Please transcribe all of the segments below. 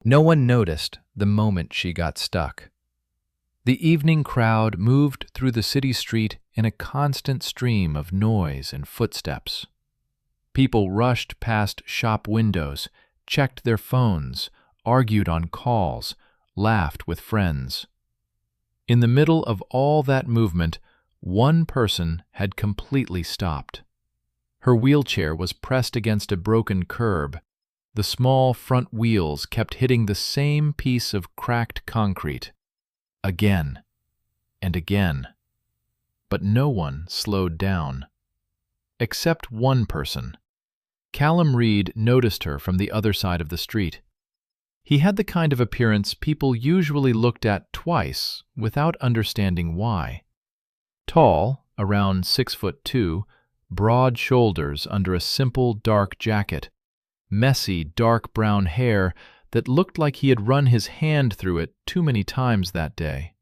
No one noticed the moment she got stuck. The evening crowd moved through the city street in a constant stream of noise and footsteps. People rushed past shop windows, checked their phones, argued on calls, laughed with friends. In the middle of all that movement, one person had completely stopped. Her wheelchair was pressed against a broken curb. The small front wheels kept hitting the same piece of cracked concrete, again and again. But no one slowed down. Except one person. Callum Reed noticed her from the other side of the street. He had the kind of appearance people usually looked at twice without understanding why. Tall, around 6'2", broad shoulders under a simple dark jacket, messy dark brown hair that looked like he had run his hand through it too many times that day.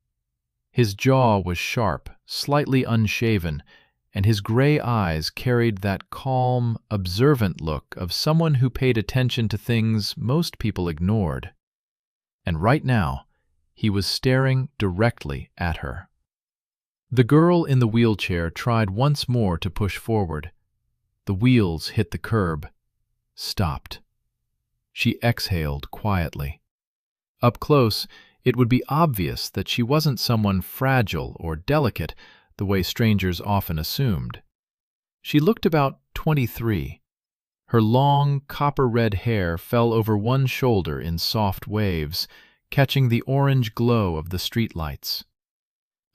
His jaw was sharp, slightly unshaven, and his gray eyes carried that calm, observant look of someone who paid attention to things most people ignored. And right now, he was staring directly at her. The girl in the wheelchair tried once more to push forward. The wheels hit the curb, stopped. She exhaled quietly. Up close, it would be obvious that she wasn't someone fragile or delicate the way strangers often assumed. She looked about 23. Her long, copper-red hair fell over one shoulder in soft waves, catching the orange glow of the streetlights.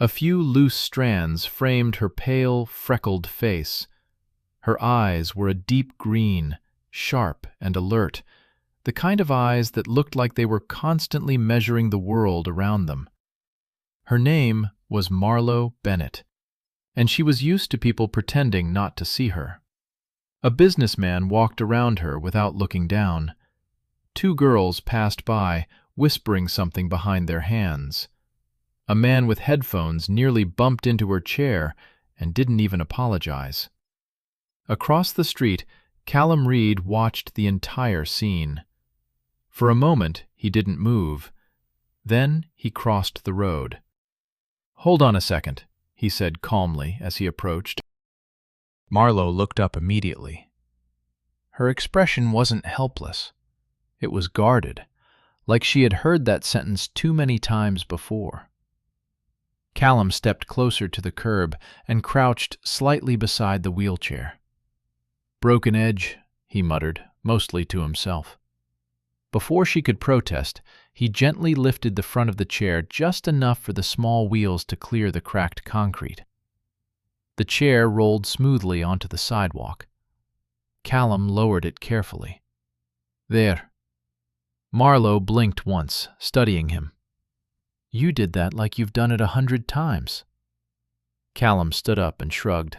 A few loose strands framed her pale, freckled face. Her eyes were a deep green, sharp and alert, the kind of eyes that looked like they were constantly measuring the world around them. Her name was Marlo Bennett, and she was used to people pretending not to see her. A businessman walked around her without looking down. Two girls passed by, whispering something behind their hands. A man with headphones nearly bumped into her chair and didn't even apologize. Across the street, Callum Reed watched the entire scene. For a moment, he didn't move. Then he crossed the road. "Hold on a second," he said calmly as he approached. Marlo looked up immediately. Her expression wasn't helpless. It was guarded, like she had heard that sentence too many times before. Callum stepped closer to the curb and crouched slightly beside the wheelchair. "Broken edge," he muttered, mostly to himself. Before she could protest, he gently lifted the front of the chair just enough for the small wheels to clear the cracked concrete. The chair rolled smoothly onto the sidewalk. Callum lowered it carefully. "There." Marlo blinked once, studying him. "You did that like you've done it 100 times." Callum stood up and shrugged.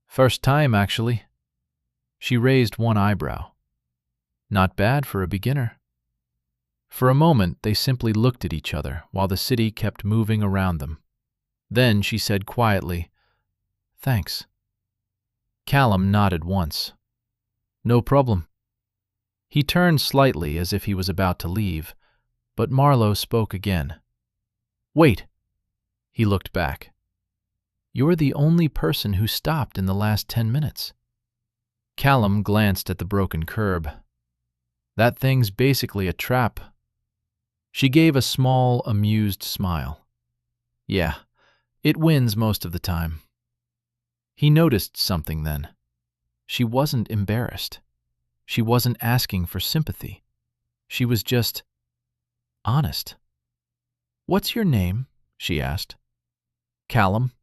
"First time, actually." She raised one eyebrow. "Not bad for a beginner." For a moment, they simply looked at each other while the city kept moving around them. Then she said quietly, "Thanks." Callum nodded once. "No problem." He turned slightly as if he was about to leave, but Marlo spoke again. "Wait." He looked back. "You're the only person who stopped in the last 10 minutes. Callum glanced at the broken curb. "That thing's basically a trap." She gave a small, amused smile. "Yeah, it wins most of the time." He noticed something then. She wasn't embarrassed. She wasn't asking for sympathy. She was just honest. "What's your name?" she asked. "Callum."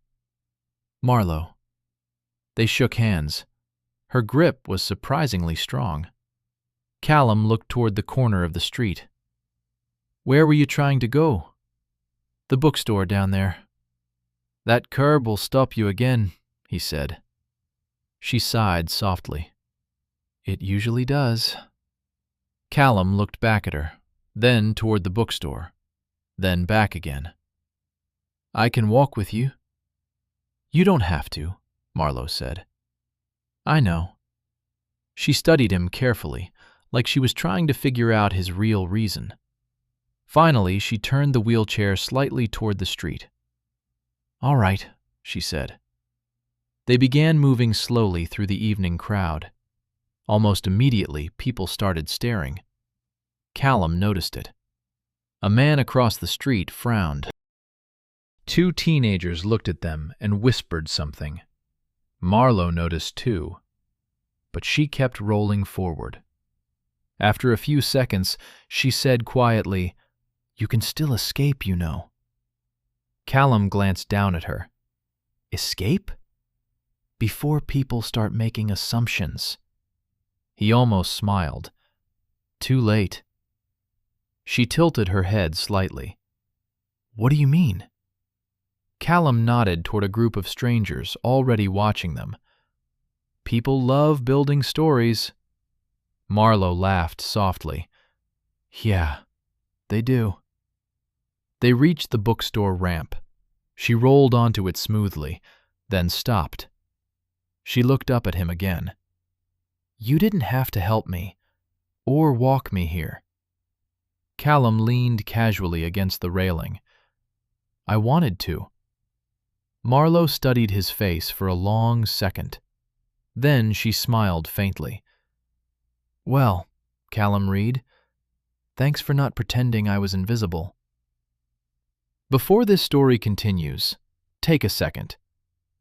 "Marlo." They shook hands. Her grip was surprisingly strong. Callum looked toward the corner of the street. "Where were you trying to go?" "The bookstore down there." "That curb will stop you again," he said. She sighed softly. "It usually does." Callum looked back at her, then toward the bookstore, then back again. "I can walk with you." "You don't have to," Marlo said. "I know." She studied him carefully, like she was trying to figure out his real reason. Finally, she turned the wheelchair slightly toward the street. "All right," she said. They began moving slowly through the evening crowd. Almost immediately, people started staring. Callum noticed it. A man across the street frowned. Two teenagers looked at them and whispered something. Marlowe noticed too, but she kept rolling forward. After a few seconds, she said quietly, "You can still escape, you know." Callum glanced down at her. "Escape?" "Before people start making assumptions." He almost smiled. "Too late." She tilted her head slightly. "What do you mean?" Callum nodded toward a group of strangers already watching them. "People love building stories." Marlowe laughed softly. "Yeah, they do." They reached the bookstore ramp. She rolled onto it smoothly, then stopped. She looked up at him again. "You didn't have to help me, or walk me here." Callum leaned casually against the railing. "I wanted to." Marlowe studied his face for a long second. Then she smiled faintly. "Well, Callum Reed, thanks for not pretending I was invisible." Before this story continues, take a second.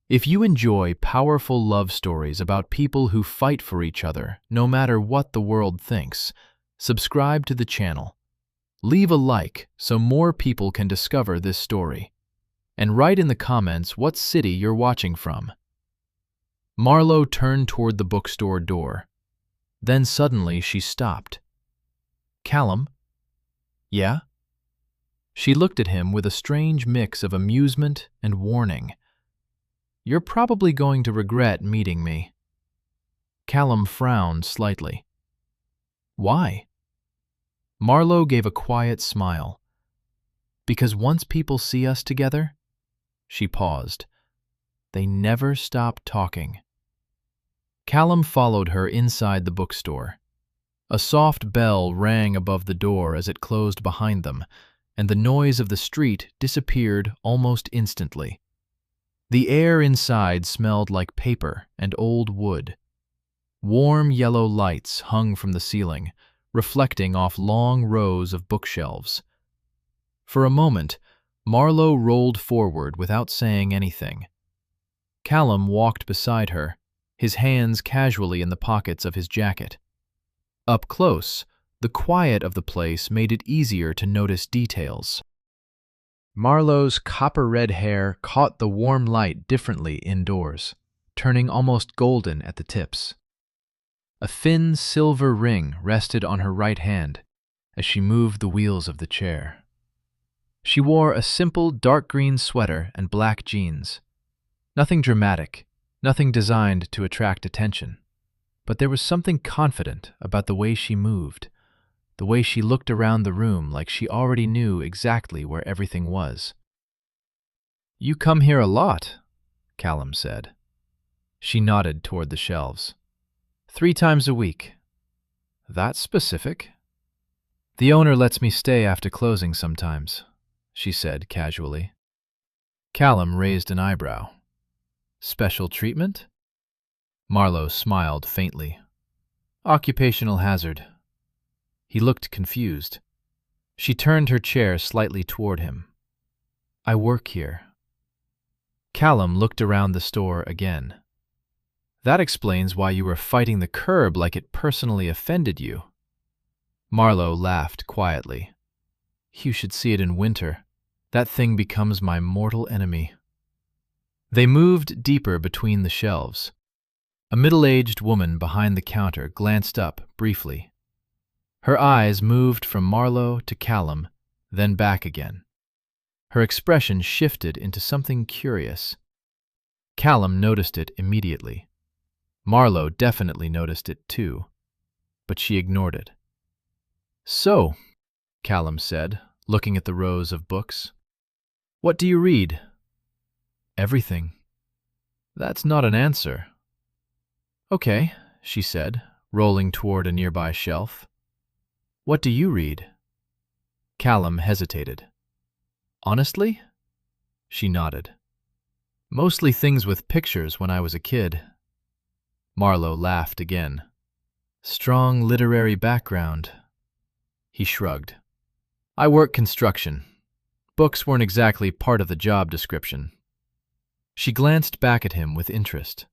If you enjoy powerful love stories about people who fight for each other, no matter what the world thinks, subscribe to the channel. Leave a like so more people can discover this story. And write in the comments what city you're watching from. Marlowe turned toward the bookstore door. Then suddenly she stopped. "Callum?" "Yeah?" She looked at him with a strange mix of amusement and warning. "You're probably going to regret meeting me." Callum frowned slightly. "Why?" Marlowe gave a quiet smile. "Because once people see us together..." She paused. "They never stop talking." Callum followed her inside the bookstore. A soft bell rang above the door as it closed behind them, and the noise of the street disappeared almost instantly. The air inside smelled like paper and old wood. Warm yellow lights hung from the ceiling, reflecting off long rows of bookshelves. For a moment, Marlowe rolled forward without saying anything. Callum walked beside her, his hands casually in the pockets of his jacket. Up close, the quiet of the place made it easier to notice details. Marlowe's copper-red hair caught the warm light differently indoors, turning almost golden at the tips. A thin silver ring rested on her right hand as she moved the wheels of the chair. She wore a simple dark green sweater and black jeans. Nothing dramatic, nothing designed to attract attention. But there was something confident about the way she moved, the way she looked around the room like she already knew exactly where everything was. "You come here a lot," Callum said. She nodded toward the shelves. 3 times a week." "That's specific." "The owner lets me stay after closing sometimes," she said casually. Callum raised an eyebrow. "Special treatment?" Marlowe smiled faintly. "Occupational hazard." He looked confused. She turned her chair slightly toward him. "I work here." Callum looked around the store again. "That explains why you were fighting the curb like it personally offended you." Marlowe laughed quietly. "You should see it in winter. That thing becomes my mortal enemy." They moved deeper between the shelves. A middle-aged woman behind the counter glanced up briefly. Her eyes moved from Marlowe to Callum, then back again. Her expression shifted into something curious. Callum noticed it immediately. Marlowe definitely noticed it too, but she ignored it. "So," Callum said, looking at the rows of books, "what do you read?" "Everything." "That's not an answer." "Okay," she said, rolling toward a nearby shelf. "What do you read?" Callum hesitated. "Honestly?" She nodded. "Mostly things with pictures when I was a kid." Marlowe laughed again. "Strong literary background." He shrugged. "I work construction. Books weren't exactly part of the job description." She glanced back at him with interest.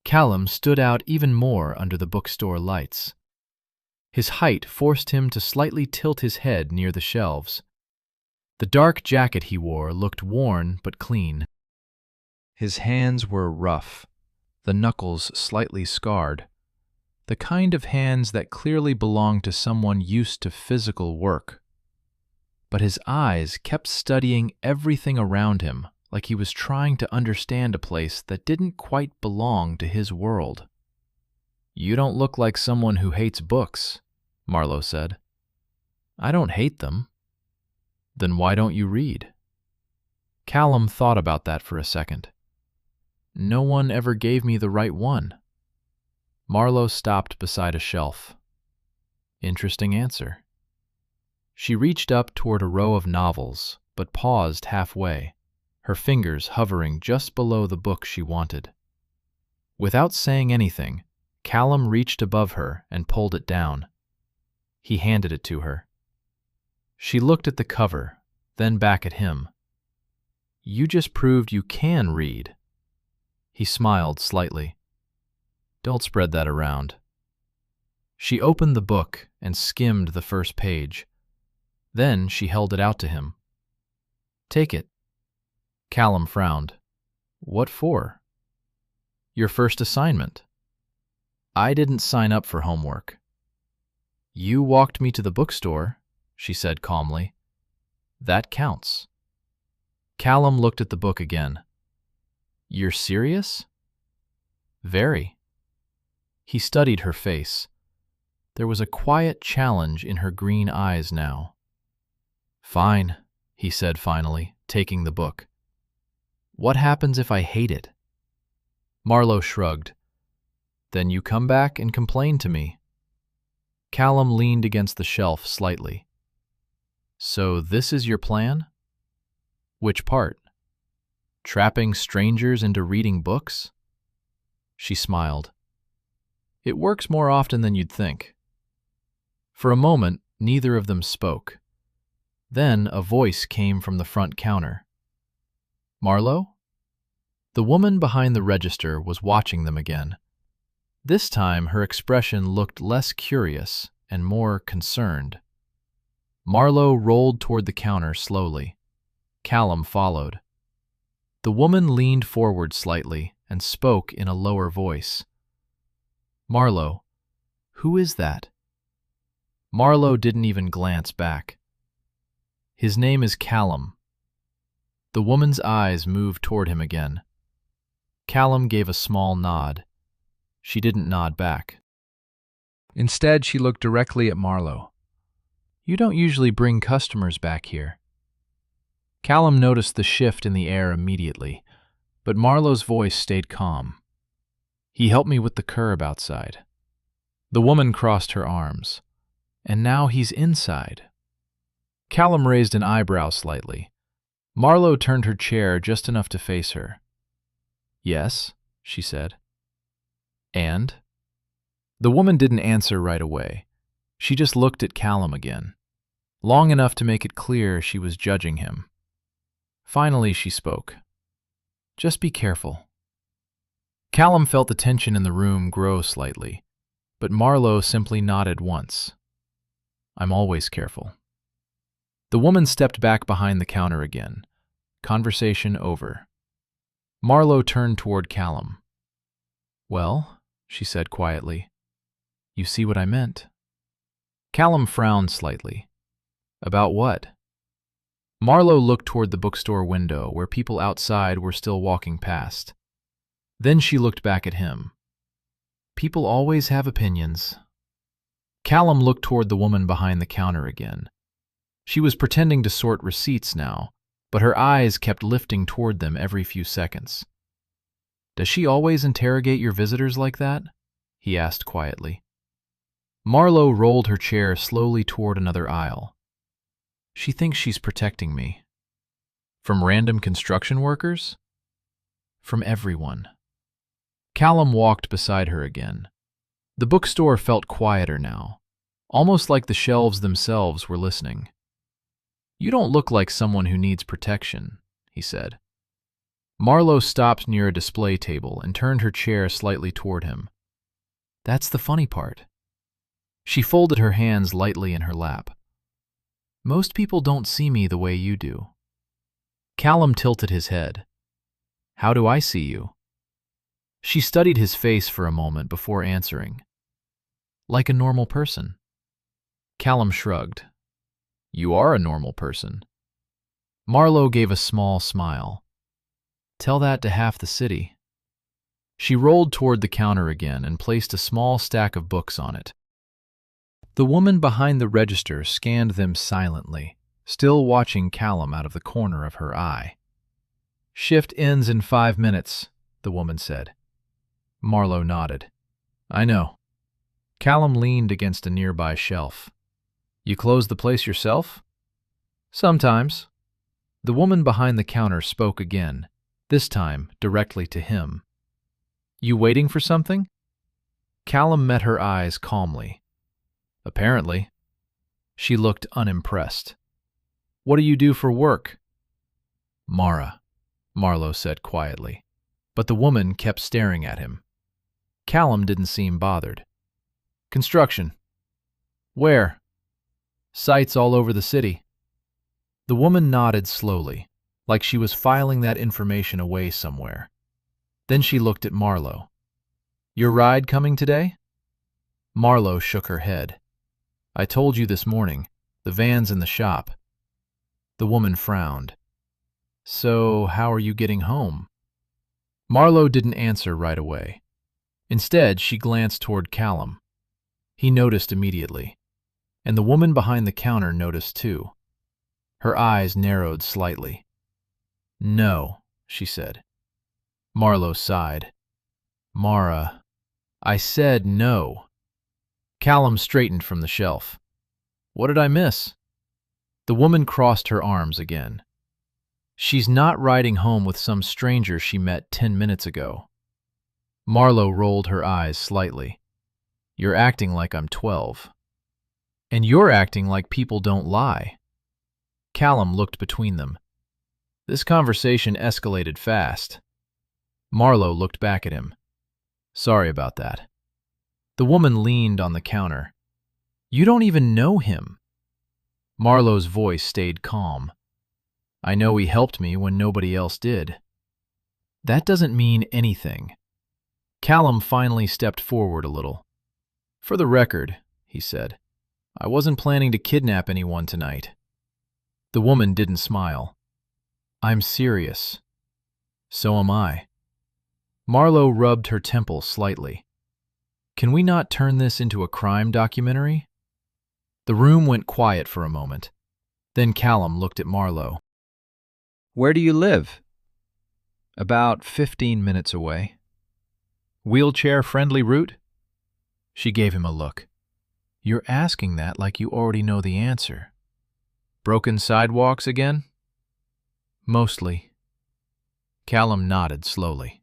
Callum stood out even more under the bookstore lights. His height forced him to slightly tilt his head near the shelves. The dark jacket he wore looked worn but clean. His hands were rough, the knuckles slightly scarred, the kind of hands that clearly belonged to someone used to physical work. But his eyes kept studying everything around him, like he was trying to understand a place that didn't quite belong to his world. "You don't look like someone who hates books," Marlowe said. "I don't hate them." "Then why don't you read?" Callum thought about that for a second. "No one ever gave me the right one." Marlowe stopped beside a shelf. "Interesting answer." She reached up toward a row of novels, but paused halfway, her fingers hovering just below the book she wanted. Without saying anything, Callum reached above her and pulled it down. He handed it to her. She looked at the cover, then back at him. "You just proved you can read." He smiled slightly. "Don't spread that around." She opened the book and skimmed the first page. Then she held it out to him. "Take it." Callum frowned. "What for?" "Your first assignment." "I didn't sign up for homework." "You walked me to the bookstore," she said calmly. "That counts." Callum looked at the book again. "You're serious?" "Very." He studied her face. There was a quiet challenge in her green eyes now. "Fine," he said finally, taking the book. "What happens if I hate it?" Marlowe shrugged. "Then you come back and complain to me." Callum leaned against the shelf slightly. "So this is your plan?" "Which part? Trapping strangers into reading books?" She smiled. "It works more often than you'd think." For a moment, neither of them spoke. Then a voice came from the front counter. "Marlowe?" The woman behind the register was watching them again. This time her expression looked less curious and more concerned. Marlowe rolled toward the counter slowly. Callum followed. The woman leaned forward slightly and spoke in a lower voice. "Marlowe, who is that?" Marlowe didn't even glance back. "His name is Callum." The woman's eyes moved toward him again. Callum gave a small nod. She didn't nod back. Instead, she looked directly at Marlowe. "You don't usually bring customers back here." Callum noticed the shift in the air immediately, but Marlowe's voice stayed calm. "He helped me with the curb outside." The woman crossed her arms. "And now he's inside." Callum raised an eyebrow slightly. Marlowe turned her chair just enough to face her. "Yes," she said. "And?" The woman didn't answer right away. She just looked at Callum again, long enough to make it clear she was judging him. Finally, she spoke. "Just be careful." Callum felt the tension in the room grow slightly, but Marlowe simply nodded once. "I'm always careful." The woman stepped back behind the counter again. Conversation over. Marlowe turned toward Callum. "Well," she said quietly, "you see what I meant." Callum frowned slightly. "About what?" Marlowe looked toward the bookstore window where people outside were still walking past. Then she looked back at him. "People always have opinions." Callum looked toward the woman behind the counter again. She was pretending to sort receipts now, but her eyes kept lifting toward them every few seconds. "Does she always interrogate your visitors like that?" he asked quietly. Marlowe rolled her chair slowly toward another aisle. She thinks she's protecting me. From random construction workers? From everyone. Callum walked beside her again. The bookstore felt quieter now, almost like the shelves themselves were listening. You don't look like someone who needs protection, he said. Marlowe stopped near a display table and turned her chair slightly toward him. That's the funny part. She folded her hands lightly in her lap. Most people don't see me the way you do. Callum tilted his head. How do I see you? She studied his face for a moment before answering. Like a normal person. Callum shrugged. You are a normal person. Marlowe gave a small smile. Tell that to half the city. She rolled toward the counter again and placed a small stack of books on it. The woman behind the register scanned them silently, still watching Callum out of the corner of her eye. Shift ends in 5 minutes, the woman said. Marlowe nodded. I know. Callum leaned against a nearby shelf. You close the place yourself? Sometimes. The woman behind the counter spoke again, this time directly to him. You waiting for something? Callum met her eyes calmly. Apparently. She looked unimpressed. What do you do for work? Mara, Marlowe said quietly, but the woman kept staring at him. Callum didn't seem bothered. Construction. Where? Sites all over the city. The woman nodded slowly, like she was filing that information away somewhere. Then she looked at Marlowe. Your ride coming today? Marlowe shook her head. I told you this morning, the van's in the shop. The woman frowned. So how are you getting home? Marlowe didn't answer right away. Instead, she glanced toward Callum. He noticed immediately, and the woman behind the counter noticed too. Her eyes narrowed slightly. No, she said. Marlowe sighed. Mara, I said no. Callum straightened from the shelf. What did I miss? The woman crossed her arms again. She's not riding home with some stranger she met 10 minutes ago. Marlowe rolled her eyes slightly. You're acting like I'm 12. And you're acting like people don't lie. Callum looked between them. This conversation escalated fast. Marlowe looked back at him. Sorry about that. The woman leaned on the counter. You don't even know him. Marlowe's voice stayed calm. I know he helped me when nobody else did. That doesn't mean anything. Callum finally stepped forward a little. For the record, he said, I wasn't planning to kidnap anyone tonight. The woman didn't smile. I'm serious. So am I. Marlowe rubbed her temple slightly. Can we not turn this into a crime documentary? The room went quiet for a moment. Then Callum looked at Marlowe. Where do you live? About 15 minutes away. Wheelchair-friendly route? She gave him a look. You're asking that like you already know the answer. Broken sidewalks again? Mostly. Callum nodded slowly.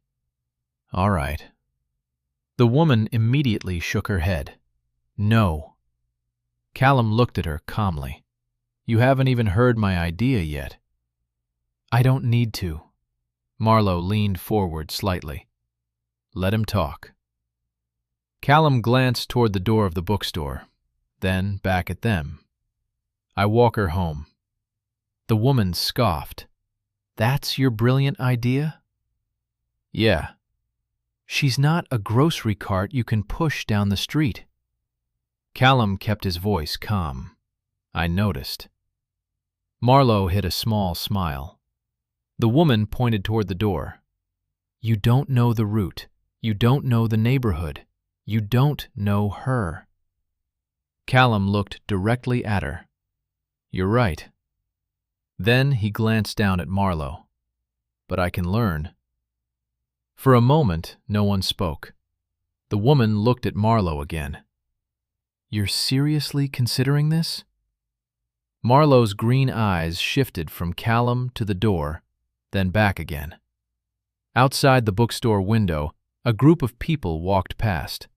All right. The woman immediately shook her head. No. Callum looked at her calmly. You haven't even heard my idea yet. I don't need to. Marlowe leaned forward slightly. Let him talk. Callum glanced toward the door of the bookstore, then back at them. I walk her home. The woman scoffed. That's your brilliant idea? Yeah. She's not a grocery cart you can push down the street. Callum kept his voice calm. I noticed. Marlowe hid a small smile. The woman pointed toward the door. You don't know the route. You don't know the neighborhood. You don't know her. Callum looked directly at her. You're right. Then he glanced down at Marlowe. But I can learn. For a moment, no one spoke. The woman looked at Marlowe again. You're seriously considering this? Marlowe's green eyes shifted from Callum to the door, then back again. Outside the bookstore window, a group of people walked past.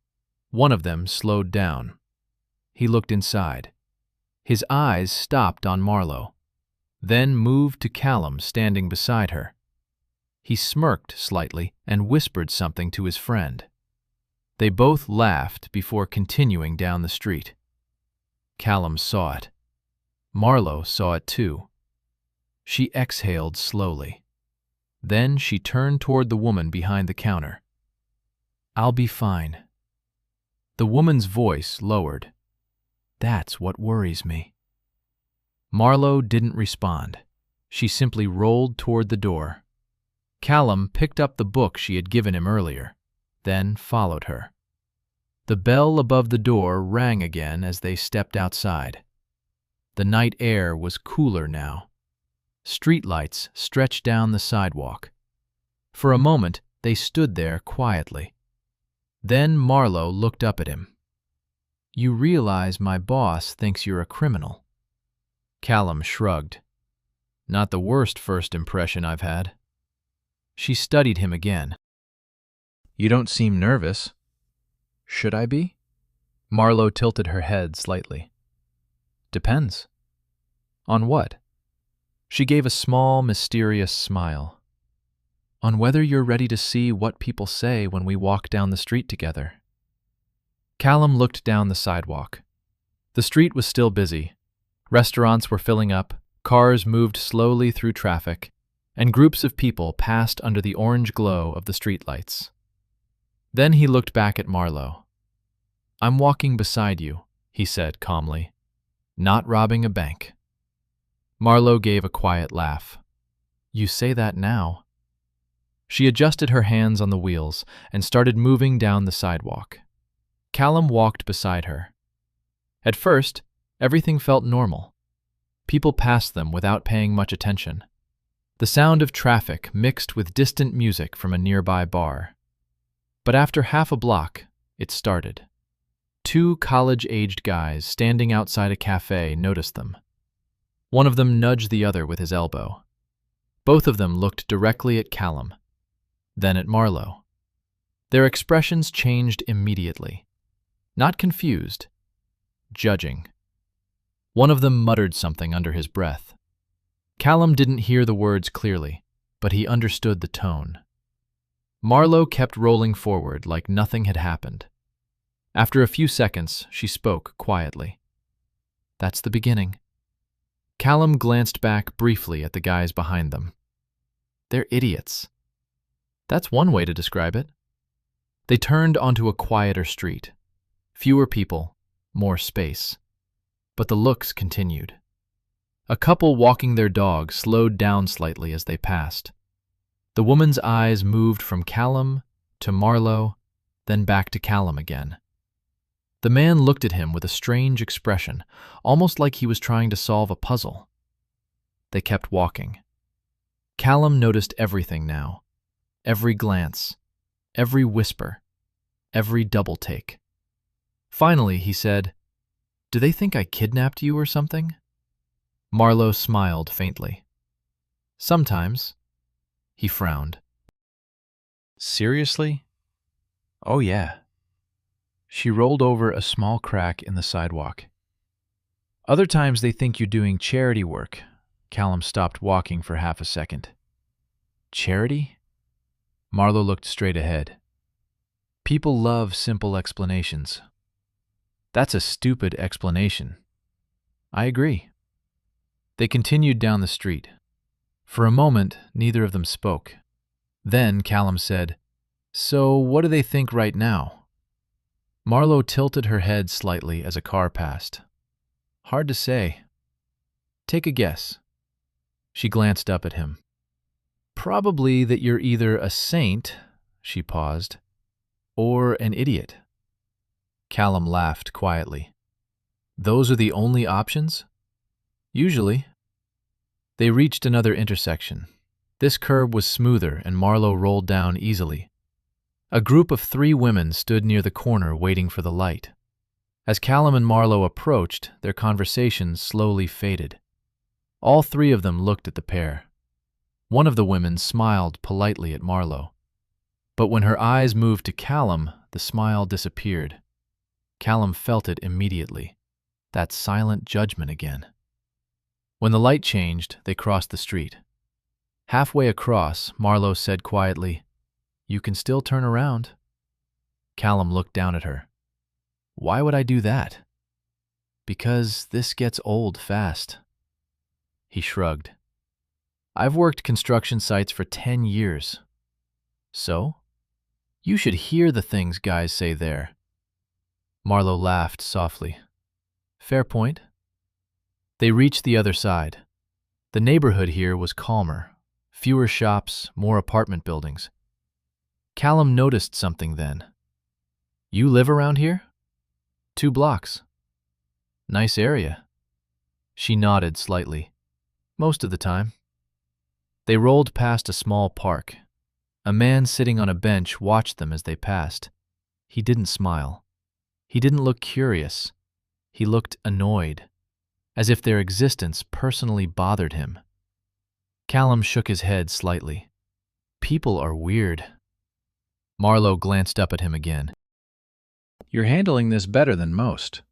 One of them slowed down. He looked inside. His eyes stopped on Marlowe, then moved to Callum standing beside her. He smirked slightly and whispered something to his friend. They both laughed before continuing down the street. Callum saw it. Marlowe saw it too. She exhaled slowly. Then she turned toward the woman behind the counter. "I'll be fine." The woman's voice lowered. "That's what worries me." Marlowe didn't respond. She simply rolled toward the door. Callum picked up the book she had given him earlier, then followed her. The bell above the door rang again as they stepped outside. The night air was cooler now. Streetlights stretched down the sidewalk. For a moment, they stood there quietly. Then Marlowe looked up at him. "You realize my boss thinks you're a criminal." Callum shrugged. "Not the worst first impression I've had." She studied him again. "You don't seem nervous." "Should I be?" Marlowe tilted her head slightly. "Depends." "On what?" She gave a small, mysterious smile. "On whether you're ready to see what people say when we walk down the street together." Callum looked down the sidewalk. The street was still busy. Restaurants were filling up, cars moved slowly through traffic, and groups of people passed under the orange glow of the streetlights. Then he looked back at Marlowe. "I'm walking beside you," he said calmly. "Not robbing a bank." Marlowe gave a quiet laugh. "You say that now." She adjusted her hands on the wheels and started moving down the sidewalk. Callum walked beside her. At first, everything felt normal. People passed them without paying much attention. The sound of traffic mixed with distant music from a nearby bar. But after half a block, it started. Two college-aged guys standing outside a cafe noticed them. One of them nudged the other with his elbow. Both of them looked directly at Callum, then at Marlowe. Their expressions changed immediately. Not confused, judging. One of them muttered something under his breath. Callum didn't hear the words clearly, but he understood the tone. Marlowe kept rolling forward like nothing had happened. After a few seconds, she spoke quietly. "That's the beginning." Callum glanced back briefly at the guys behind them. "They're idiots." That's one way to describe it. They turned onto a quieter street. Fewer people, more space. But the looks continued. A couple walking their dog slowed down slightly as they passed. The woman's eyes moved from Callum to Marlowe, then back to Callum again. The man looked at him with a strange expression, almost like he was trying to solve a puzzle. They kept walking. Callum noticed everything now. Every glance, every whisper, every double take. Finally, he said, "Do they think I kidnapped you or something?" Marlowe smiled faintly. "Sometimes." He frowned. "Seriously?" "Oh yeah." She rolled over a small crack in the sidewalk. "Other times they think you're doing charity work." Callum stopped walking for half a second. "Charity?" Marlowe looked straight ahead. "People love simple explanations." "That's a stupid explanation." "I agree." They continued down the street. For a moment, neither of them spoke. Then Callum said, "So what do they think right now?" Marlowe tilted her head slightly as a car passed. "Hard to say." "Take a guess." She glanced up at him. "Probably that you're either a saint," she paused, "or an idiot." Callum laughed quietly. "Those are the only options?" "Usually." They reached another intersection. This curb was smoother and Marlowe rolled down easily. A group of 3 women stood near the corner waiting for the light. As Callum and Marlowe approached, their conversation slowly faded. All three of them looked at the pair. One of the women smiled politely at Marlowe, but when her eyes moved to Callum, the smile disappeared. Callum felt it immediately, that silent judgment again. When the light changed, they crossed the street. Halfway across, Marlowe said quietly, "You can still turn around." Callum looked down at her. "Why would I do that?" "Because this gets old fast." He shrugged. "I've worked construction sites for 10 years. So? You should hear the things guys say there." Marlowe laughed softly. "Fair point." They reached the other side. The neighborhood here was calmer. Fewer shops, more apartment buildings. Callum noticed something then. "You live around here?" 2 blocks. "Nice area." She nodded slightly. "Most of the time." They rolled past a small park. A man sitting on a bench watched them as they passed. He didn't smile. He didn't look curious. He looked annoyed, as if their existence personally bothered him. Callum shook his head slightly. "People are weird." Marlowe glanced up at him again. "You're handling this better than most."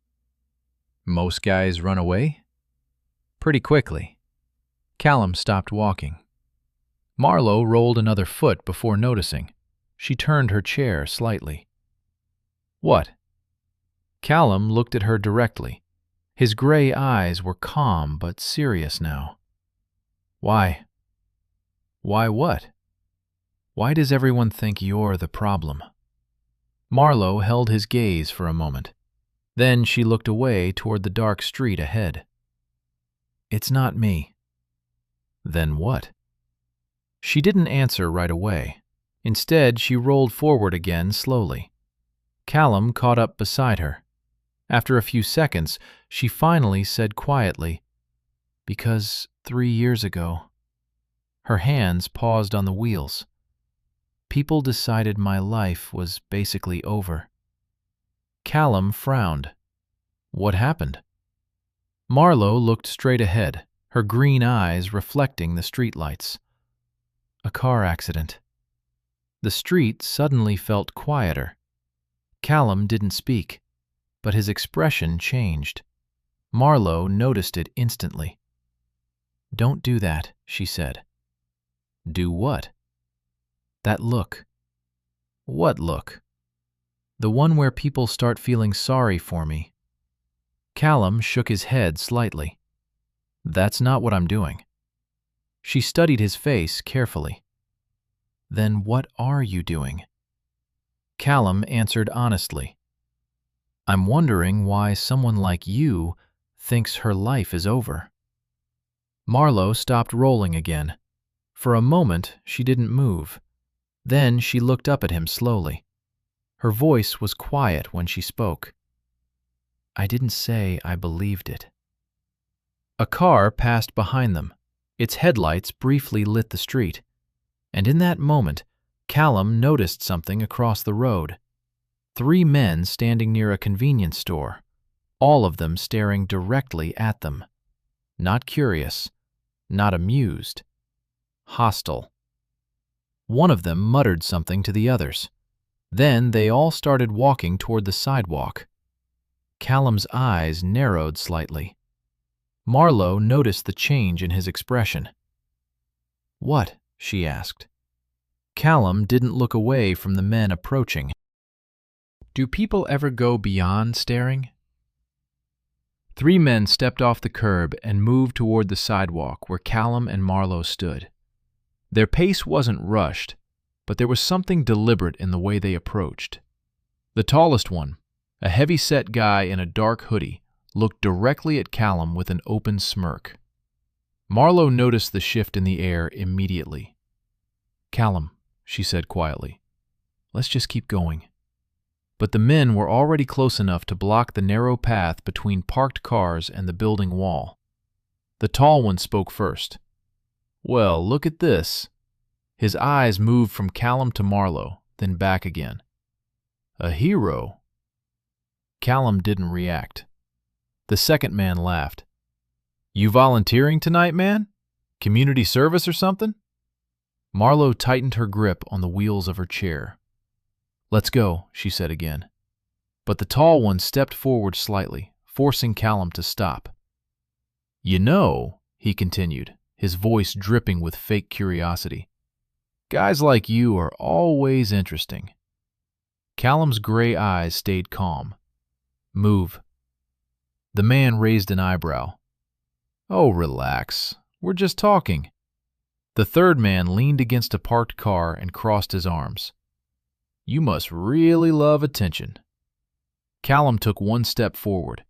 "Most guys run away?" "Pretty quickly." Callum stopped walking. Marlowe rolled another foot before noticing. She turned her chair slightly. "What?" Callum looked at her directly. His gray eyes were calm but serious now. "Why?" "Why what?" "Why does everyone think you're the problem?" Marlowe held his gaze for a moment. Then she looked away toward the dark street ahead. "It's not me." "Then what?" She didn't answer right away. Instead, she rolled forward again slowly. Callum caught up beside her. After a few seconds, she finally said quietly, "Because 3 years ago." Her hands paused on the wheels. "People decided my life was basically over." Callum frowned. "What happened?" Marlowe looked straight ahead, her green eyes reflecting the streetlights. "A car accident." The street suddenly felt quieter. Callum didn't speak, but his expression changed. Marlowe noticed it instantly. "Don't do that," she said. "Do what?" "That look." "What look?" "The one where people start feeling sorry for me." Callum shook his head slightly. "That's not what I'm doing." She studied his face carefully. "Then what are you doing?" Callum answered honestly. "I'm wondering why someone like you thinks her life is over." Marlowe stopped rolling again. For a moment, she didn't move. Then she looked up at him slowly. Her voice was quiet when she spoke. "I didn't say I believed it." A car passed behind them. Its headlights briefly lit the street. And in that moment, Callum noticed something across the road. 3 men standing near a convenience store, all of them staring directly at them. Not curious, not amused, hostile. One of them muttered something to the others. Then they all started walking toward the sidewalk. Callum's eyes narrowed slightly. Marlowe noticed the change in his expression. "What?" she asked. Callum didn't look away from the men approaching. "Do people ever go beyond staring?" 3 men stepped off the curb and moved toward the sidewalk where Callum and Marlowe stood. Their pace wasn't rushed, but there was something deliberate in the way they approached. The tallest one, a heavy-set guy in a dark hoodie, looked directly at Callum with an open smirk. Marlowe noticed the shift in the air immediately. "Callum," she said quietly, "let's just keep going." But the men were already close enough to block the narrow path between parked cars and the building wall. The tall one spoke first. "Well, look at this." His eyes moved from Callum to Marlowe, then back again. "A hero." Callum didn't react. The second man laughed. You volunteering tonight, man? Community service or something? Marlo tightened her grip on the wheels of her chair. Let's go, she said again. But the tall one stepped forward slightly, forcing Callum to stop. You know, he continued, his voice dripping with fake curiosity, guys like you are always interesting. Callum's gray eyes stayed calm. Move. The man raised an eyebrow. Oh, relax. We're just talking. The third man leaned against a parked car and crossed his arms. You must really love attention. Callum took one step forward.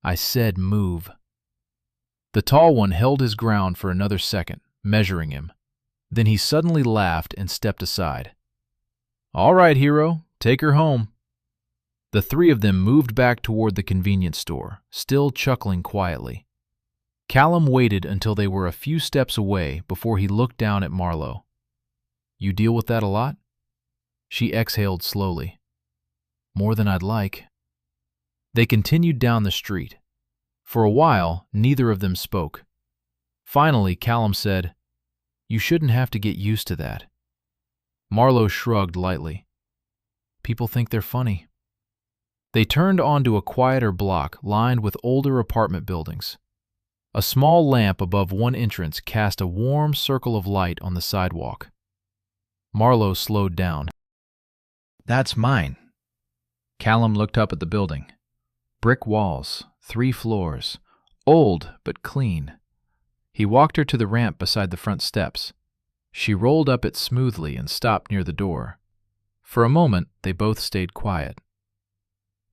I said move. The tall one held his ground for another second, measuring him. Then he suddenly laughed and stepped aside. All right, hero, take her home. The three of them moved back toward the convenience store, still chuckling quietly. Callum waited until they were a few steps away before he looked down at Marlo. You deal with that a lot? She exhaled slowly. More than I'd like. They continued down the street. For a while, neither of them spoke. Finally, Callum said, You shouldn't have to get used to that. Marlo shrugged lightly. People think they're funny. They turned onto a quieter block lined with older apartment buildings. A small lamp above one entrance cast a warm circle of light on the sidewalk. Marlo slowed down. That's mine. Callum looked up at the building. Brick walls, 3 floors, old but clean. He walked her to the ramp beside the front steps. She rolled up it smoothly and stopped near the door. For a moment, they both stayed quiet.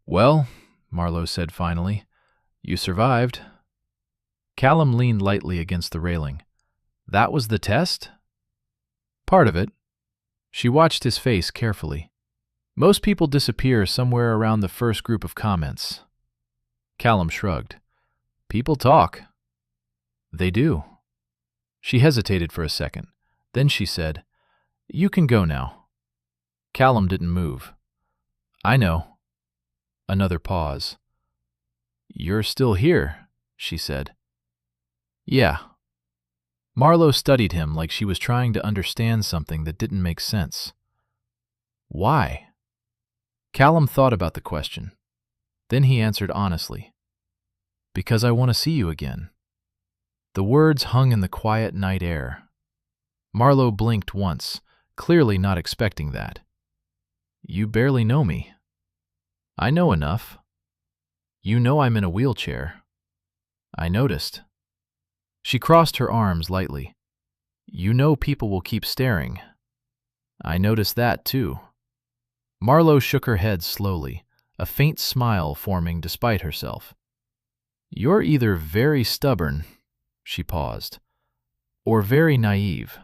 Well, Marlo said finally, you survived. Callum leaned lightly against the railing. That was the test? Part of it. She watched his face carefully. Most people disappear somewhere around the first group of comments. Callum shrugged. People talk. They do. She hesitated for a second. Then she said, You can go now. Callum didn't move. I know. Another pause. You're still here, she said. Yeah. Marlo studied him like she was trying to understand something that didn't make sense. Why? Callum thought about the question. Then he answered honestly. Because I want to see you again. The words hung in the quiet night air. Marlo blinked once, clearly not expecting that. You barely know me. I know enough. You know I'm in a wheelchair. I noticed. She crossed her arms lightly. You know people will keep staring. I noticed that too. Marlo shook her head slowly, a faint smile forming despite herself. You're either very stubborn, she paused, or very naive.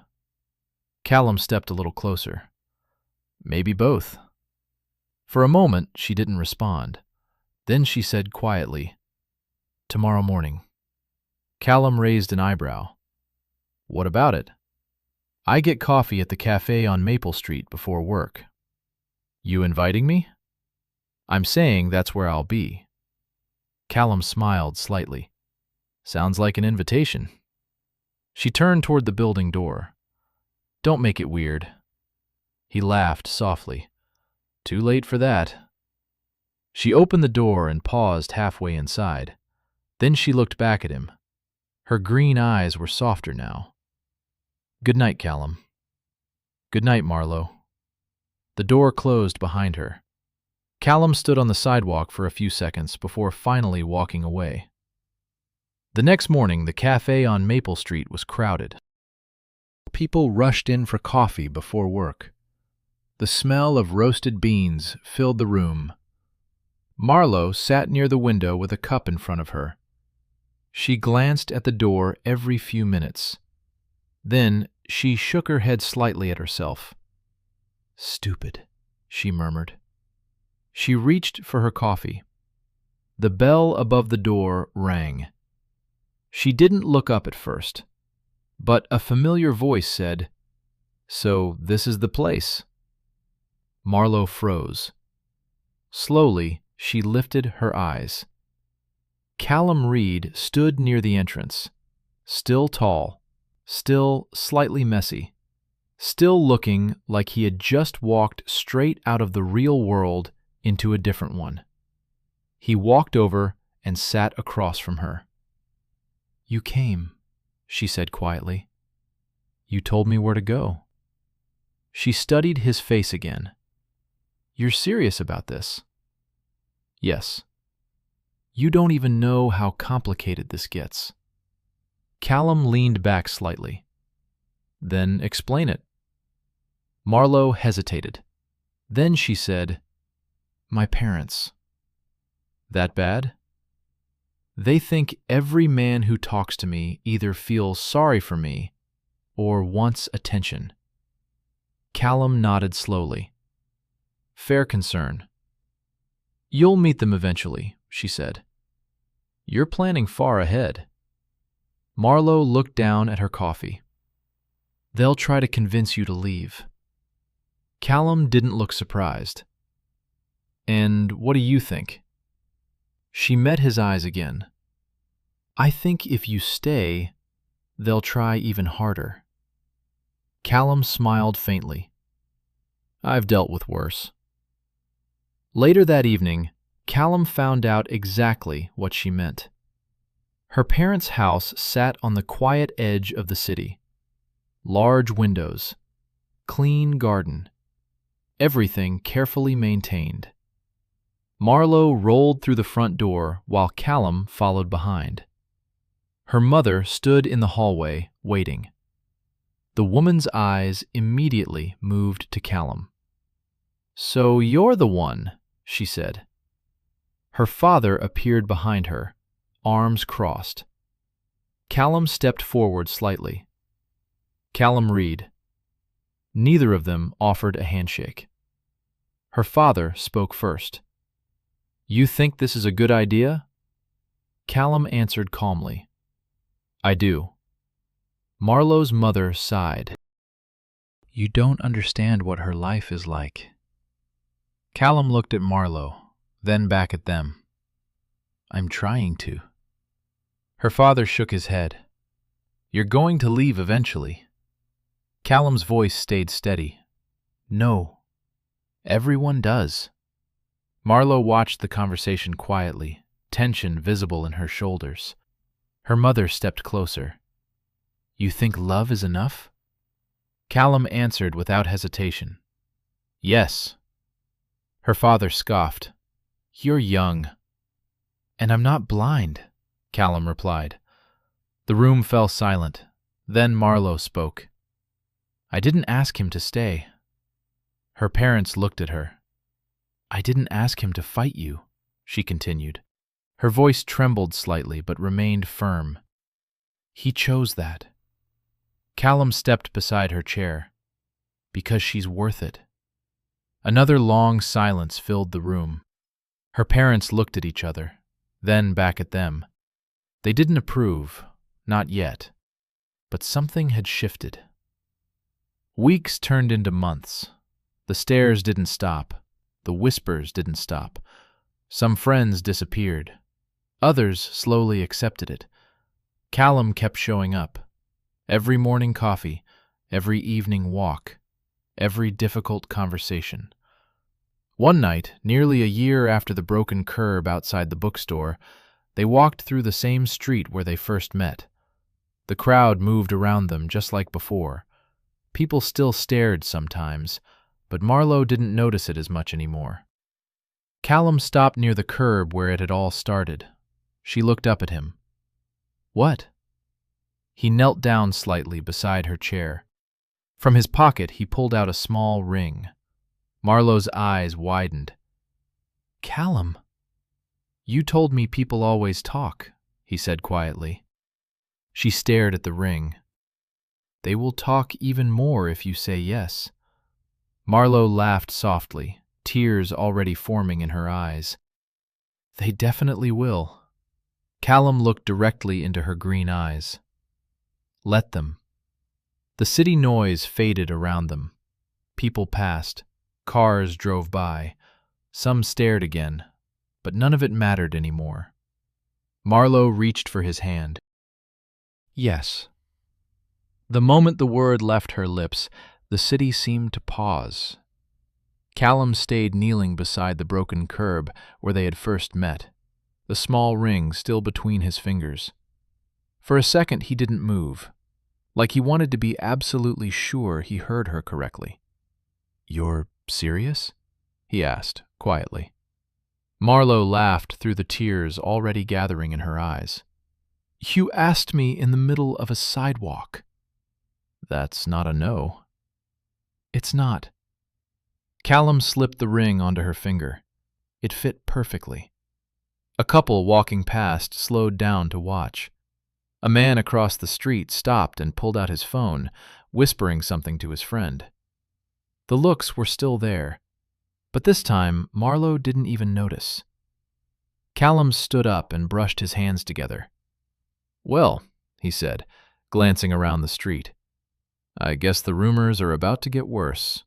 Callum stepped a little closer. Maybe both. For a moment, she didn't respond. Then she said quietly, Tomorrow morning. Callum raised an eyebrow. What about it? I get coffee at the cafe on Maple Street before work. You inviting me? I'm saying that's where I'll be. Callum smiled slightly. Sounds like an invitation. She turned toward the building door. Don't make it weird. He laughed softly. Too late for that. She opened the door and paused halfway inside. Then she looked back at him. Her green eyes were softer now. Good night, Callum. Good night, Marlo. The door closed behind her. Callum stood on the sidewalk for a few seconds before finally walking away. The next morning, the cafe on Maple Street was crowded. People rushed in for coffee before work. The smell of roasted beans filled the room. Marlo sat near the window with a cup in front of her. She glanced at the door every few minutes. Then she shook her head slightly at herself. Stupid, she murmured. She reached for her coffee. The bell above the door rang. She didn't look up at first, but a familiar voice said, So this is the place. Marlo froze. Slowly, She lifted her eyes. Callum Reed stood near the entrance, still tall, still slightly messy, still looking like he had just walked straight out of the real world into a different one. He walked over and sat across from her. "You came," she said quietly. "You told me where to go." She studied his face again. "You're serious about this?" "Yes." "You don't even know how complicated this gets." Callum leaned back slightly. "Then explain it." Marlowe hesitated. Then she said, "My parents." "That bad?" "They think every man who talks to me either feels sorry for me or wants attention." Callum nodded slowly. "Fair concern." "You'll meet them eventually," she said. "You're planning far ahead." Marlowe looked down at her coffee. "They'll try to convince you to leave." Callum didn't look surprised. "And what do you think?" She met his eyes again. "I think if you stay, they'll try even harder." Callum smiled faintly. "I've dealt with worse." Later that evening, Callum found out exactly what she meant. Her parents' house sat on the quiet edge of the city. Large windows, clean garden, everything carefully maintained. Marlowe rolled through the front door while Callum followed behind. Her mother stood in the hallway, waiting. The woman's eyes immediately moved to Callum. "So you're the one," she said. Her father appeared behind her, arms crossed. Callum stepped forward slightly. "Callum Reed." Neither of them offered a handshake. Her father spoke first. "You think this is a good idea?" Callum answered calmly. "I do." Marlowe's mother sighed. "You don't understand what her life is like." Callum looked at Marlowe, then back at them. "I'm trying to." Her father shook his head. "You're going to leave eventually." Callum's voice stayed steady. "No. Everyone does." Marlowe watched the conversation quietly, tension visible in her shoulders. Her mother stepped closer. "You think love is enough?" Callum answered without hesitation. "Yes." Her father scoffed. "You're young." "And I'm not blind," Callum replied. The room fell silent. Then Marlowe spoke. "I didn't ask him to stay." Her parents looked at her. "I didn't ask him to fight you," she continued. Her voice trembled slightly but remained firm. "He chose that." Callum stepped beside her chair. "Because she's worth it." Another long silence filled the room. Her parents looked at each other, then back at them. They didn't approve, not yet, but something had shifted. Weeks turned into months. The stares didn't stop. The whispers didn't stop. Some friends disappeared. Others slowly accepted it. Callum kept showing up. Every morning coffee, every evening walk, every difficult conversation. One night, nearly a year after the broken curb outside the bookstore, they walked through the same street where they first met. The crowd moved around them just like before. People still stared sometimes, but Marlowe didn't notice it as much anymore. Callum stopped near the curb where it had all started. She looked up at him. "What?" He knelt down slightly beside her chair. From his pocket he pulled out a small ring. Marlowe's eyes widened. "Callum." "You told me people always talk," he said quietly. She stared at the ring. "They will talk even more if you say yes." Marlowe laughed softly, tears already forming in her eyes. "They definitely will." Callum looked directly into her green eyes. "Let them." The city noise faded around them. People passed. Cars drove by. Some stared again. but none of it mattered anymore. Marlowe reached for his hand. Yes. The moment the word left her lips, the city seemed to pause. Callum stayed kneeling beside the broken curb where they had first met, the small ring still between his fingers. For a second he didn't move, like he wanted to be absolutely sure he heard her correctly. "You're serious?" he asked, quietly. Marlowe laughed through the tears already gathering in her eyes. "You asked me in the middle of a sidewalk." "That's not a no." "It's not." Callum slipped the ring onto her finger. It fit perfectly. A couple walking past slowed down to watch. A man across the street stopped and pulled out his phone, whispering something to his friend. The looks were still there, but this time Marlowe didn't even notice. Callum stood up and brushed his hands together. "Well," he said, glancing around the street, "I guess the rumors are about to get worse."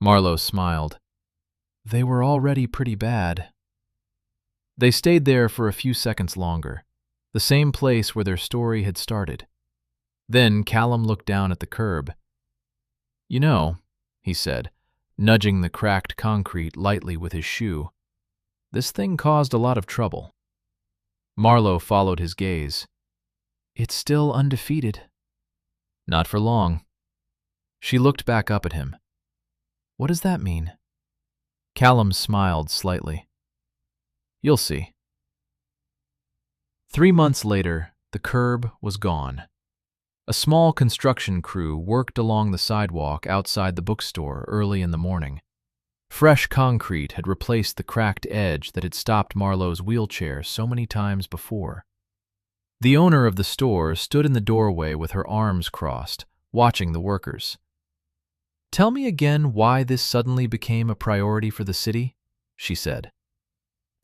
Marlowe smiled. "They were already pretty bad." They stayed there for a few seconds longer, the same place where their story had started. Then Callum looked down at the curb. "You know," he said, nudging the cracked concrete lightly with his shoe, "this thing caused a lot of trouble." Marlowe followed his gaze. "It's still undefeated." "Not for long." She looked back up at him. "What does that mean?" Callum smiled slightly. "You'll see." 3 months later, the curb was gone. A small construction crew worked along the sidewalk outside the bookstore early in the morning. Fresh concrete had replaced the cracked edge that had stopped Marlowe's wheelchair so many times before. The owner of the store stood in the doorway with her arms crossed, watching the workers. "Tell me again why this suddenly became a priority for the city," she said.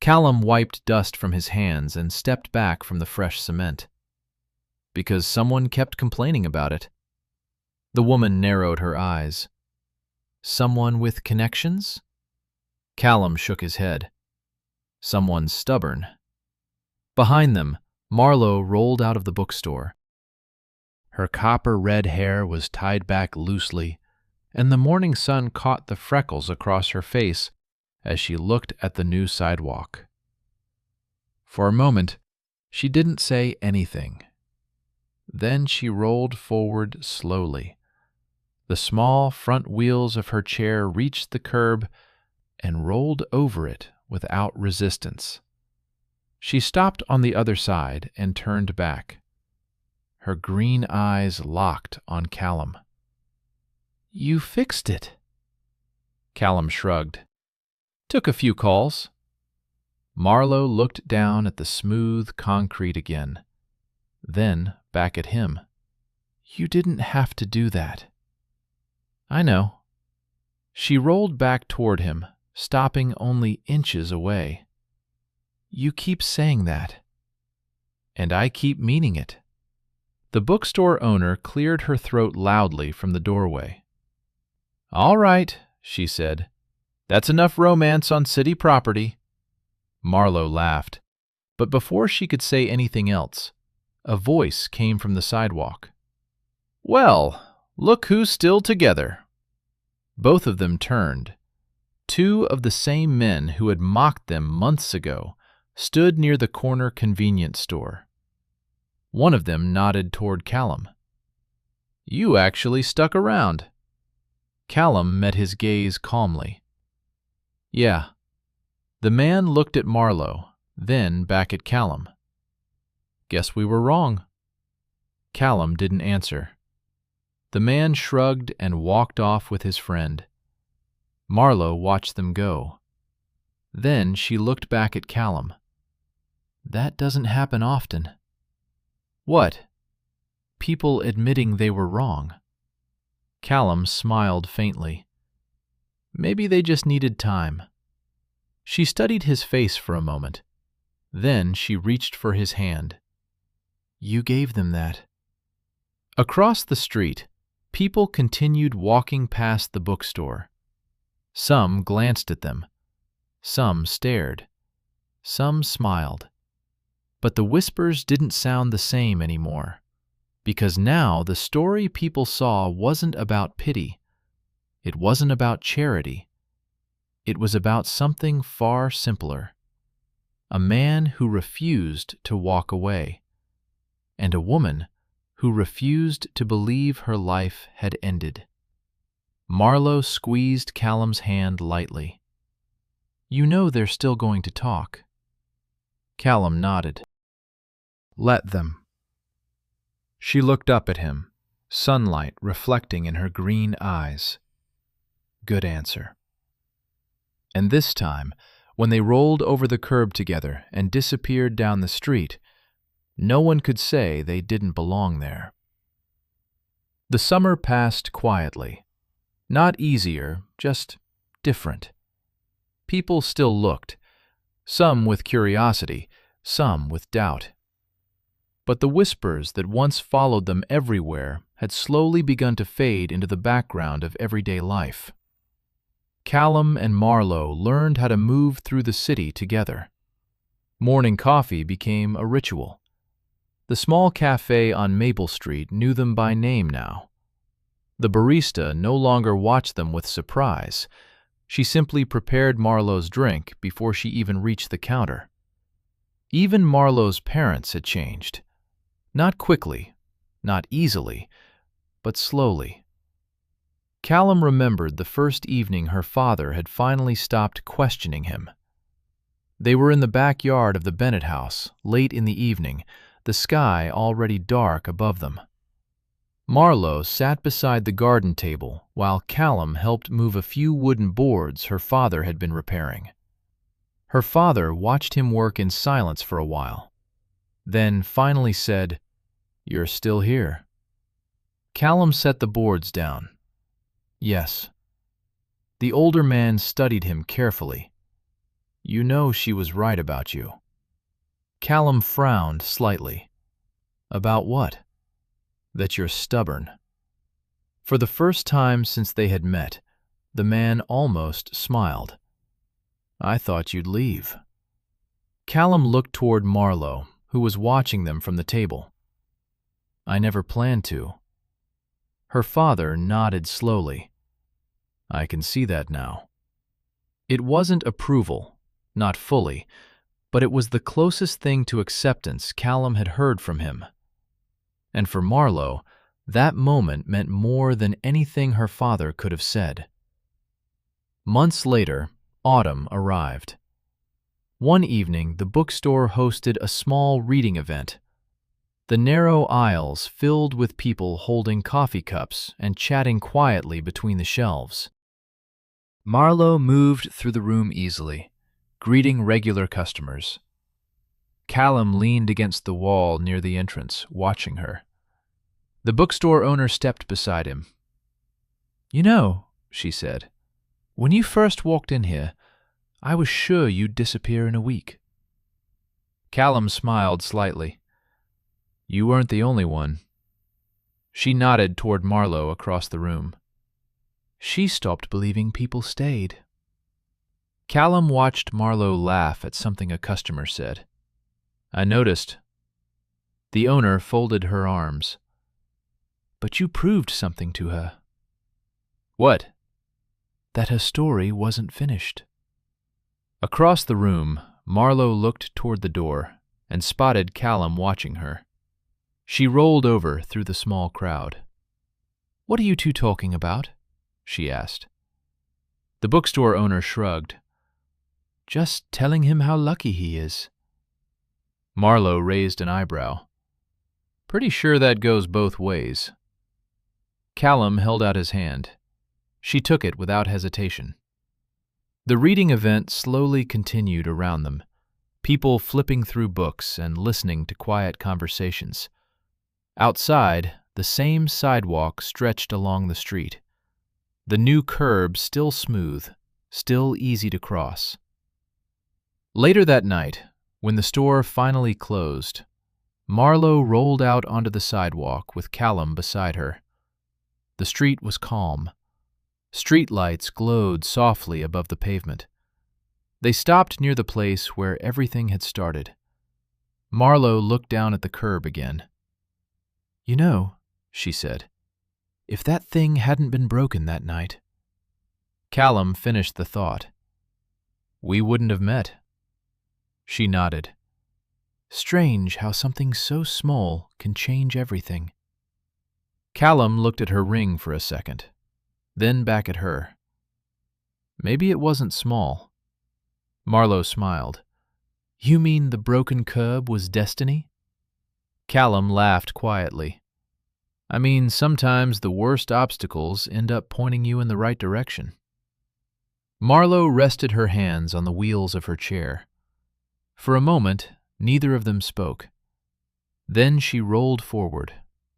Callum wiped dust from his hands and stepped back from the fresh cement. "Because someone kept complaining about it." The woman narrowed her eyes. "Someone with connections?" Callum shook his head. "Someone stubborn." Behind them, Marlowe rolled out of the bookstore. Her copper-red hair was tied back loosely, and the morning sun caught the freckles across her face as she looked at the new sidewalk. For a moment, she didn't say anything. Then she rolled forward slowly. The small front wheels of her chair reached the curb and rolled over it without resistance. She stopped on the other side and turned back. Her green eyes locked on Callum. "You fixed it." Callum shrugged. "Took a few calls." Marlowe looked down at the smooth concrete again, then back at him. "You didn't have to do that." "I know." She rolled back toward him, stopping only inches away. "You keep saying that." "And I keep meaning it." The bookstore owner cleared her throat loudly from the doorway. "All right," she said. "That's enough romance on city property." Marlowe laughed, but before she could say anything else, a voice came from the sidewalk. "Well, look who's still together." Both of them turned. Two of the same men who had mocked them months ago stood near the corner convenience store. One of them nodded toward Callum. "You actually stuck around." Callum met his gaze calmly. "Yeah." The man looked at Marlowe, then back at Callum. "Guess we were wrong." Callum didn't answer. The man shrugged and walked off with his friend. Marlowe watched them go. Then she looked back at Callum. "That doesn't happen often." "What?" "People admitting they were wrong." Callum smiled faintly. "Maybe they just needed time." She studied his face for a moment. Then she reached for his hand. "You gave them that." Across the street, people continued walking past the bookstore. Some glanced at them. Some stared. Some smiled. But the whispers didn't sound the same anymore, because now the story people saw wasn't about pity. It wasn't about charity. It was about something far simpler. A man who refused to walk away, and a woman who refused to believe her life had ended. Marlowe squeezed Callum's hand lightly. "You know they're still going to talk." Callum nodded. "Let them." She looked up at him, sunlight reflecting in her green eyes. Good answer. And this time, when they rolled over the curb together and disappeared down the street, no one could say they didn't belong there. The summer passed quietly. Not easier, just different. People still looked, some with curiosity, some with doubt. But the whispers that once followed them everywhere had slowly begun to fade into the background of everyday life. Callum and Marlowe learned how to move through the city together. Morning coffee became a ritual. The small cafe on Maple Street knew them by name now. The barista no longer watched them with surprise. She simply prepared Marlowe's drink before she even reached the counter. Even Marlowe's parents had changed. Not quickly, not easily, but slowly. Callum remembered the first evening her father had finally stopped questioning him. They were in the backyard of the Bennett house, late in the evening, the sky already dark above them. Marlowe sat beside the garden table while Callum helped move a few wooden boards her father had been repairing. Her father watched him work in silence for a while, then finally said, "You're still here." Callum set the boards down. "Yes." The older man studied him carefully. "You know she was right about you." Callum frowned slightly. "About what?" "That you're stubborn." For the first time since they had met, the man almost smiled. "I thought you'd leave." Callum looked toward Marlowe, who was watching them from the table. "I never planned to." Her father nodded slowly. "I can see that now." It wasn't approval, not fully, but it was the closest thing to acceptance Callum had heard from him. And for Marlowe, that moment meant more than anything her father could have said. Months later, autumn arrived. One evening, the bookstore hosted a small reading event. The narrow aisles filled with people holding coffee cups and chatting quietly between the shelves. Marlowe moved through the room easily, greeting regular customers. Callum leaned against the wall near the entrance, watching her. The bookstore owner stepped beside him. "You know," she said, "when you first walked in here, I was sure you'd disappear in a week." Callum smiled slightly. "You weren't the only one." She nodded toward Marlowe across the room. "She stopped believing people stayed." Callum watched Marlowe laugh at something a customer said. "I noticed." The owner folded her arms. "But you proved something to her." "What?" "That her story wasn't finished." Across the room, Marlowe looked toward the door and spotted Callum watching her. She rolled over through the small crowd. "What are you two talking about?" she asked. The bookstore owner shrugged. "Just telling him how lucky he is." Marlowe raised an eyebrow. "Pretty sure that goes both ways." Callum held out his hand. She took it without hesitation. The reading event slowly continued around them, people flipping through books and listening to quiet conversations. Outside, the same sidewalk stretched along the street. The new curb still smooth, still easy to cross. Later that night, when the store finally closed, Marlowe rolled out onto the sidewalk with Callum beside her. The street was calm. Streetlights glowed softly above the pavement. They stopped near the place where everything had started. Marlowe looked down at the curb again. "You know," she said, "if that thing hadn't been broken that night." Callum finished the thought. "We wouldn't have met." She nodded. "Strange how something so small can change everything." Callum looked at her ring for a second, then back at her. Maybe it wasn't small. Marlowe smiled. "You mean the broken curb was destiny?" Callum laughed quietly. "I mean, sometimes the worst obstacles end up pointing you in the right direction." Marlowe rested her hands on the wheels of her chair. For a moment, neither of them spoke. Then she rolled forward,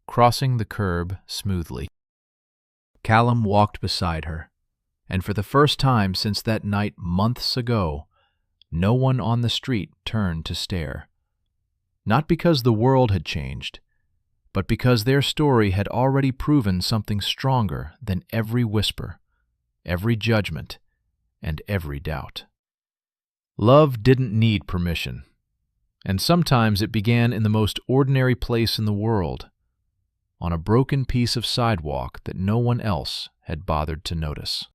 crossing the curb smoothly. Callum walked beside her, and for the first time since that night months ago, no one on the street turned to stare. Not because the world had changed, but because their story had already proven something stronger than every whisper, every judgment, and every doubt. Love didn't need permission, and sometimes it began in the most ordinary place in the world, on a broken piece of sidewalk that no one else had bothered to notice.